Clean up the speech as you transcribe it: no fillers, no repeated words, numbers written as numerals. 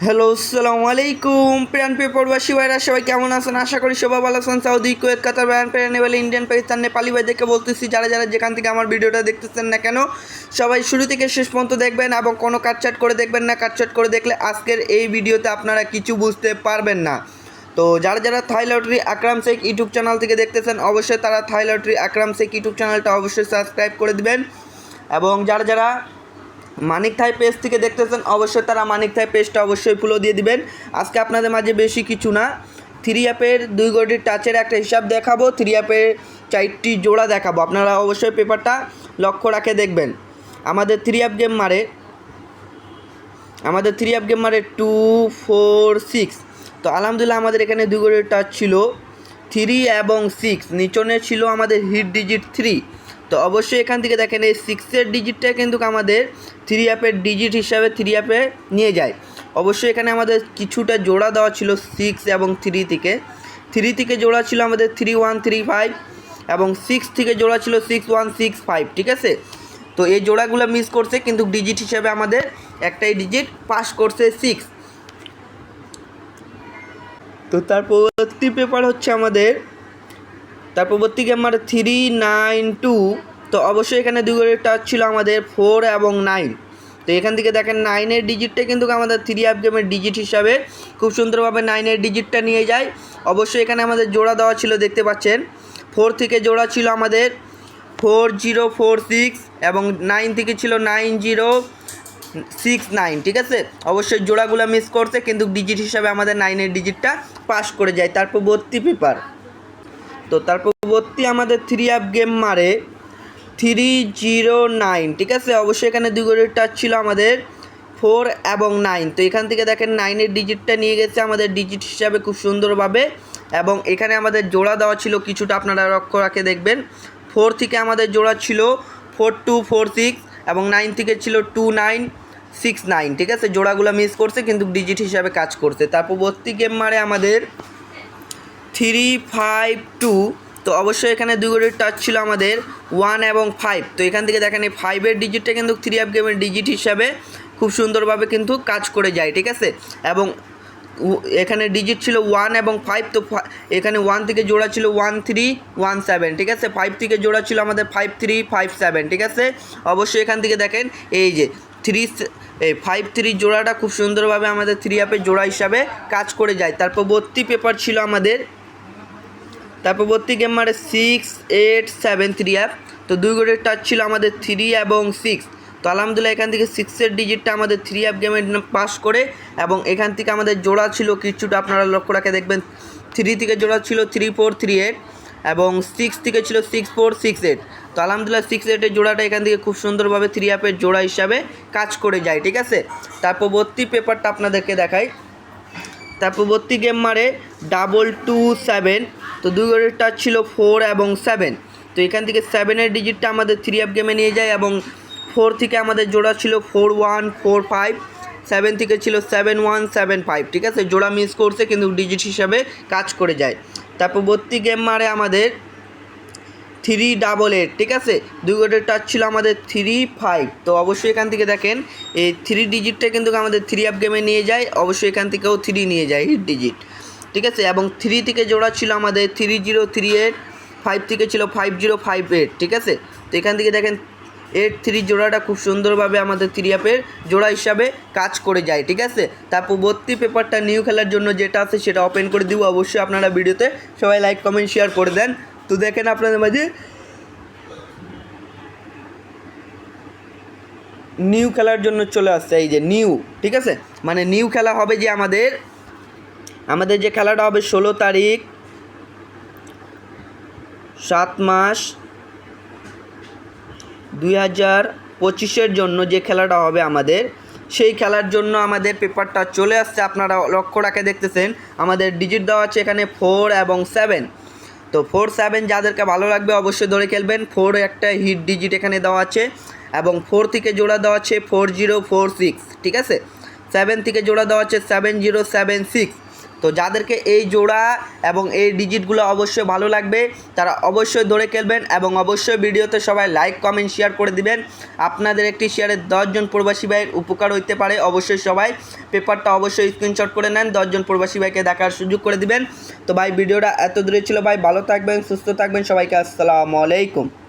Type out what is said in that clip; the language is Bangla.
হ্যালো, আসসালামু আলাইকুম প্রিয়ান প্রবাসী ভাইরা, সবাই কেমন আছেন? আশা করি সবাই ভালো আছেন। সৌদি, কুয়েত, কাতার, বায়ান, নেপাল, ইন্ডিয়ান, পাকিস্তান, নেপালি ভাইদেরকে বলতেছি, যারা যারা যেখান থেকে আমার ভিডিওটা দেখতেছেন না কেন, সবাই শুরু থেকে শেষ পর্যন্ত দেখবেন এবং কোনো কাটছাট করে দেখবেন না। কাটছাট করে দেখলে আজকের এই ভিডিওতে আপনারা কিছু বুঝতে পারবেন না। তো যারা যারা থাই লটারি আকরাম শেখ ইউটিউব চ্যানেল থেকে দেখতেছেন, অবশ্যই তারা থাই লটারি আকরাম শেখ ইউটিউব চ্যানেলটা অবশ্যই সাবস্ক্রাইব করে দিবেন। এবং যারা যারা মানিক থাই পেজ থেকে দেখতেছেন, অবশ্যই তারা মানিক থাই পেজটা অবশ্যই ফলো দিয়ে দিবেন। আজকে আপনাদের মাঝে বেশি কিছু না, থ্রি অ্যাপের 2 কোটি টাচের একটা হিসাব দেখাবো, থ্রি অ্যাপের 4টি জোড়া দেখাবো। আপনারা অবশ্যই পেপারটা লক্ষ্য রাখে দেখবেন। আমাদের থ্রি অ্যাপ গেম মারে 2, 4, 6। তো আলহামদুলিল্লাহ আমাদের এখানে 2 কোটি টাচ ছিল 3 এবং 6, নিচনে ছিল আমাদের হিট ডিজিট 3। তো অবশ্যই এখান থেকে দেখেন এই 6-এর ডিজিটটা কিন্তু আমাদের থ্রি অ্যাপের ডিজিট হিসাবে থ্রি অ্যাপে নিয়ে যায়। অবশ্যই এখানে আমাদের কিছুটা জোড়া দেওয়া ছিল 6 এবং 3 থেকে জোড়া ছিল আমাদের 3135 এবং 6 থেকে জোড়া ছিল 6165, ঠিক আছে। তো এই জোড়াগুলো মিস করছে, কিন্তু ডিজিট হিসাবে আমাদের একটাই ডিজিট পাস করছে 6। তো তার পরবর্তী পেপার হচ্ছে আমাদের গেম 392। তো অবশ্যই এখানে 2 কোটি টাচ ছিল আমাদের 4 এবং 9। তো এখান থেকে দেখেন 9-এর ডিজিটটা কিন্তু আমাদের থ্রি অ্যাপ গেমের ডিজিট হিসাবে খুব সুন্দরভাবে 9-এর ডিজিটটা নিয়ে যায়। অবশ্যই এখানে আমাদের জোড়া দেওয়া ছিল, দেখতে পাচ্ছেন। 4 থেকে জোড়া ছিল আমাদের 4046 এবং 9 থেকে ছিল 9069, ঠিক আছে। অবশ্যই জোড়াগুলো মিস করছে, কিন্তু ডিজিট হিসাবে আমাদের 9-এর ডিজিটটা পাস করে যায়। তারপর পরবর্তী পেপার, তো তার পরবর্তী আমাদের থ্রি অ্যাপ গেম 309, ঠিক আছে। অবশ্যই এখানে 2 কোটি টাচ ছিল আমাদের 4 এবং 9। তো এখান থেকে দেখেন 9-এর ডিজিটটা নিয়ে গেছে আমাদের ডিজিট হিসাবে খুব সুন্দরভাবে। এবং এখানে আমাদের জোড়া দেওয়া ছিল কিছুটা, আপনারা লক্ষ্য রাখে দেখবেন। 4 থেকে আমাদের জোড়া ছিল 4246 এবং 9 থেকে ছিল 2969, ঠিক আছে। জোড়াগুলো মিস করছে, কিন্তু ডিজিট হিসাবে কাজ করছে। তারপর পরবর্তী গেম আমাদের 352। তো অবশ্যই এখানে 2 কোটি টাচ ছিল আমাদের 1 এবং 5। তো এখান থেকে দেখেন এই 5-এর ডিজিটটা কিন্তু থ্রি অ্যাপ গেমের ডিজিট হিসাবে খুব সুন্দরভাবে কিন্তু কাজ করে যায়, ঠিক আছে। এবং এখানে ডিজিট ছিল 1 এবং 5। তো এখানে 1 থেকে জোড়া ছিল 1317, ঠিক আছে। 5 থেকে জোড়া ছিল আমাদের 5357, ঠিক আছে। অবশ্যই এখান থেকে দেখেন এই যে 5-3 জোড়াটা খুব সুন্দরভাবে আমাদের থ্রি অ্যাপের জোড়া হিসাবে কাজ করে যায়। তারপর পরবর্তী পেপার ছিল আমাদের গেম 687 থ্রি অ্যাপ। তো 2 কোটি টাচ ছিল আমাদের 3 এবং 6। তো আলহামদুলিল্লাহ এখান থেকে 6-এর ডিজিটটা আমাদের থ্রি অ্যাপ গেমের পাস করে। এবং এখান থেকে আমাদের জোড়া ছিল কিছুটা, আপনারা লক্ষ্য রাখে দেখবেন। 3 থেকে জোড়া ছিল 3438 এবং 6 থেকে ছিল 6468। তো আলহামদুলিল্লাহ 6-8-এর জোড়াটা এখান থেকে খুব সুন্দরভাবে থ্রি অ্যাপের জোড়া হিসাবে কাজ করে যায়, ঠিক আছে। তার পরবর্তী পেপারটা আপনাদেরকে দেখাই। তার পরবর্তী গেম 227। তো 2 কোটি টাচ ছিল 4 এবং 7। তো এখান থেকে 7-এর ডিজিটটা আমাদের থ্রি অ্যাপ গেমে নিয়ে যায়। এবং 4 থেকে আমাদের জোড়া ছিল 4145, 7 থেকে ছিল 7175, ঠিক আছে। জোড়া মিস করছে, কিন্তু ডিজিট হিসাবে কাজ করে যায়। তারপর পরবর্তী গেম আমাদের 388, ঠিক আছে। 2 কোটি টাচ ছিল আমাদের 35। তো অবশ্যই এখান থেকে দেখেন এই 3 ডিজিটটা কিন্তু আমাদের থ্রি অ্যাপ গেমে নিয়ে যায়। অবশ্যই এখান থেকেও 3 নিয়ে যায় হিট ডিজিট, ঠিক আছে। এবং 3 থেকে জোড়া ছিল আমাদের 3038, 5 থেকে ছিল 5058, ঠিক আছে। তো এখান থেকে দেখেন 83 জোড়াটা খুব সুন্দরভাবে আমাদের থ্রি অ্যাপের জোড়া হিসাবে কাজ করে যায়, ঠিক আছে। তার পরবর্তী পেপারটা নিউ খেলার জন্য যেটা আছে সেটা ওপেন করে দিব। অবশ্যই আপনারা ভিডিওতে সবাই লাইক কমেন্ট শেয়ার করে দেন। তো দেখেন আপনাদের মাঝে নিউ খেলার জন্য চলে আসছে, এই যে নিউ, ঠিক আছে। মানে নিউ খেলা হবে যে আমাদের যে খেলাটা হবে 16 তারিখ 7 মাস 2025-এর জন্য যে খেলাটা হবে আমাদের, সেই খেলার জন্য আমাদের পেপারটা চলে আসছে। আপনারা লক্ষ্য রাখে দেখতেছেন আমাদের ডিজিট দেওয়া আছে এখানে 4 এবং 7। তো 4-7 যাদেরকে ভালো লাগবে অবশ্যই ধরে খেলবেন। 4 একটা হিট ডিজিট এখানে দেওয়া আছে এবং 4 থেকে জোড়া দেওয়া আছে 4046, ঠিক আছে। 7 থেকে জোড়া দেওয়া আছে 7076। তো যাদেরকে এই জোড়া এবং এই ডিজিটগুলো অবশ্যই ভালো লাগবে তারা অবশ্যই ধরে খেলবেন এবং অবশ্যই ভিডিওতে সবাই লাইক কমেন্ট শেয়ার করে দিবেন। আপনাদের একটি শেয়ারে 10 জন প্রবাসী ভাইয়ের উপকার হইতে পারে। অবশ্যই সবাই পেপারটা অবশ্যই স্ক্রিনশট করে নেন, 10 জন প্রবাসী ভাইকে দেখার সুযোগ করে দিবেন। তো ভাই ভিডিওটা এত দূরে ছিল ভাই, ভালো থাকবেন, সুস্থ থাকবেন, সবাইকে আসসালামু আলাইকুম।